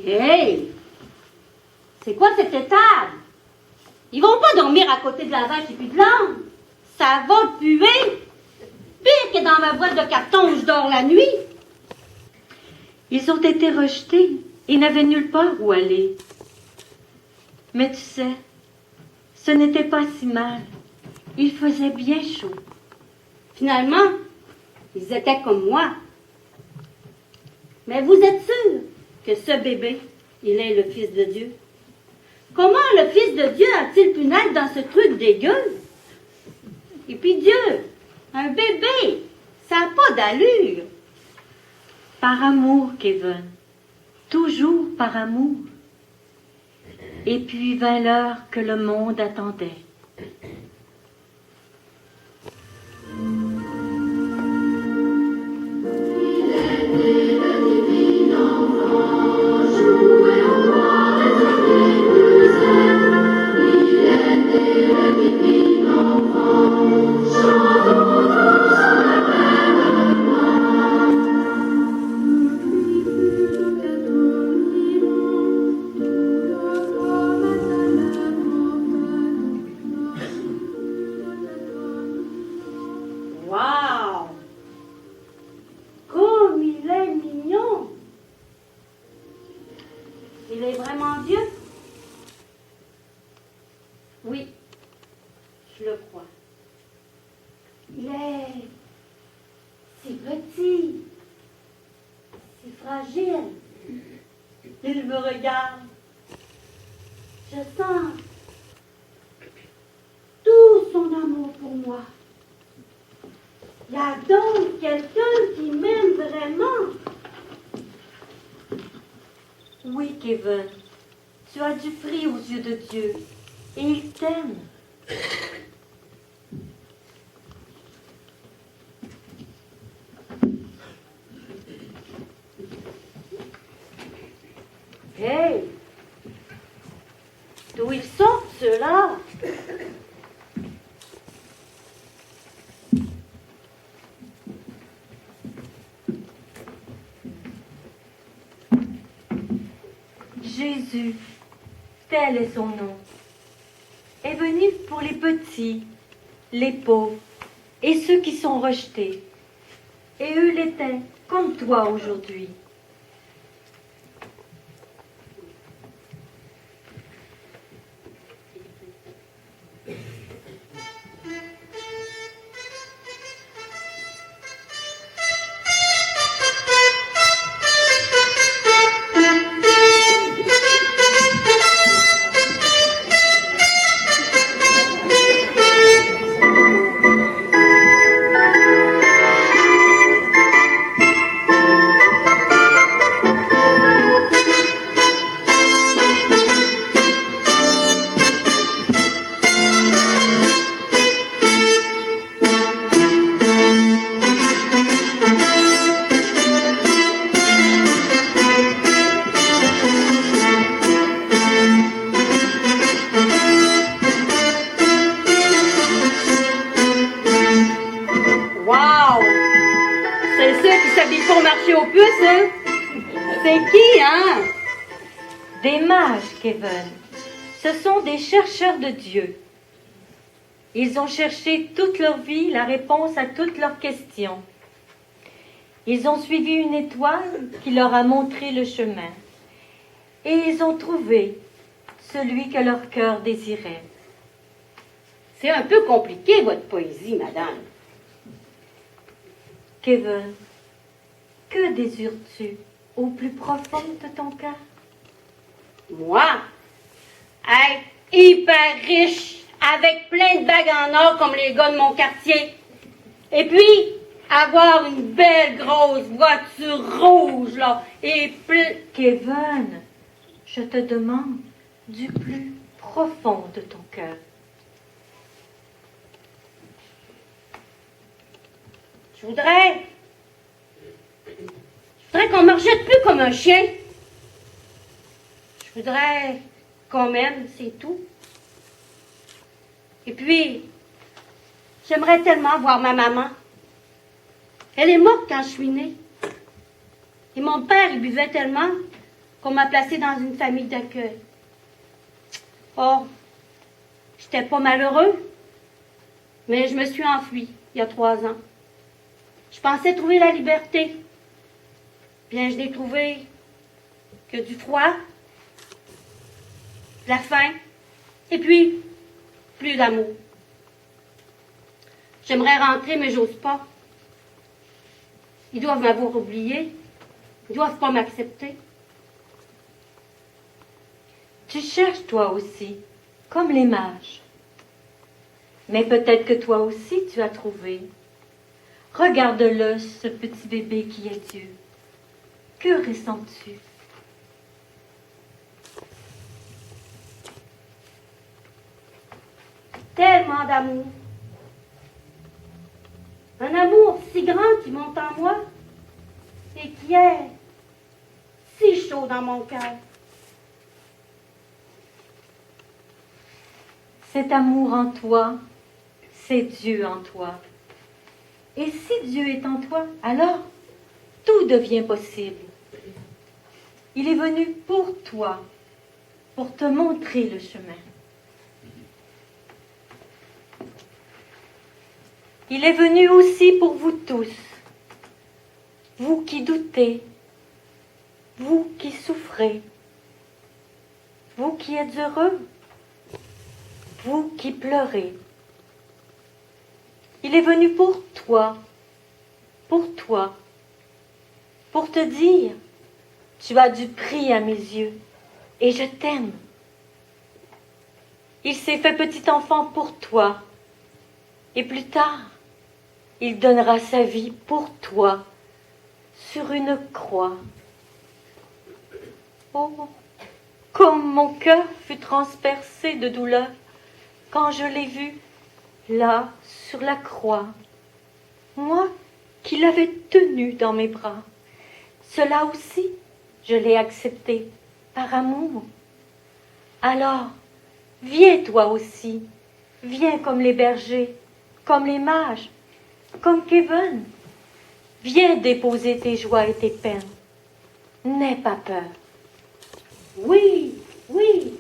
Hey! C'est quoi cette étable? Ils vont pas dormir à côté de la vache et puis de l'âne. Ça va puer. Pire que dans ma boîte de carton où je dors la nuit. Ils ont été rejetés et n'avaient nulle part où aller. Mais tu sais, ce n'était pas si mal. Il faisait bien chaud. Finalement, ils étaient comme moi. Mais vous êtes sûr que ce bébé, il est le Fils de Dieu? Comment le Fils de Dieu a-t-il pu naître dans ce truc dégueu? Et puis Dieu, un bébé, ça n'a pas d'allure. Par amour, Kevin. Toujours par amour. Et puis vint l'heure que le monde attendait. Wow! Comme il est mignon! Il est vraiment Dieu? Oui, je le crois. Il est si petit, si fragile. Il me regarde. Je sens tout son amour pour moi. Il y a donc quelqu'un qui m'aime vraiment. Oui, Kevin, tu as du prix aux yeux de Dieu et il t'aime. Hey! D'où ils sortent, ceux-là? Jésus, tel est son nom, est venu pour les petits, les pauvres et ceux qui sont rejetés. Et eux l'étaient, comme toi aujourd'hui. Wow! C'est ceux qui s'habillent pour marcher aux puces, hein? C'est qui, hein? Des mages, Kevin. Ce sont des chercheurs de Dieu. Ils ont cherché toute leur vie la réponse à toutes leurs questions. Ils ont suivi une étoile qui leur a montré le chemin. Et ils ont trouvé celui que leur cœur désirait. C'est un peu compliqué, votre poésie, madame. Kevin, que désires-tu au plus profond de ton cœur? Moi, être hyper riche, avec plein de bagues en or comme les gars de mon quartier. Et puis, avoir une belle grosse voiture rouge, là, et Kevin, je te demande du plus profond de ton cœur. Je voudrais qu'on me rejette plus comme un chien. Je voudrais qu'on m'aime, c'est tout. Et puis, j'aimerais tellement voir ma maman. Elle est morte quand je suis née. Et mon père, il buvait tellement qu'on m'a placée dans une famille d'accueil. Oh, j'étais pas malheureux, mais je me suis enfuie il y a 3 ans. Je pensais trouver la liberté. Bien, je n'ai trouvé que du froid, de la faim, et puis plus d'amour. J'aimerais rentrer, mais j'ose pas. Ils doivent m'avoir oublié. Ils doivent pas m'accepter. Tu cherches toi aussi, comme les mages. Mais peut-être que toi aussi tu as trouvé. Regarde-le, ce petit bébé qui est Dieu. Que ressens-tu? Tellement d'amour. Un amour si grand qui monte en moi et qui est si chaud dans mon cœur. Cet amour en toi, c'est Dieu en toi. Et si Dieu est en toi, alors tout devient possible. Il est venu pour toi, pour te montrer le chemin. Il est venu aussi pour vous tous, vous qui doutez, vous qui souffrez, vous qui êtes heureux, vous qui pleurez. Il est venu pour toi, pour te dire, tu as du prix à mes yeux et je t'aime. Il s'est fait petit enfant pour toi et plus tard, il donnera sa vie pour toi sur une croix. Oh, comme mon cœur fut transpercé de douleur quand je l'ai vu là sur la croix. Moi qui l'avais tenu dans mes bras, cela aussi, je l'ai accepté par amour. Alors, viens toi aussi, viens comme les bergers, comme les mages, comme Kevin. Viens déposer tes joies et tes peines. N'aie pas peur. Oui, oui,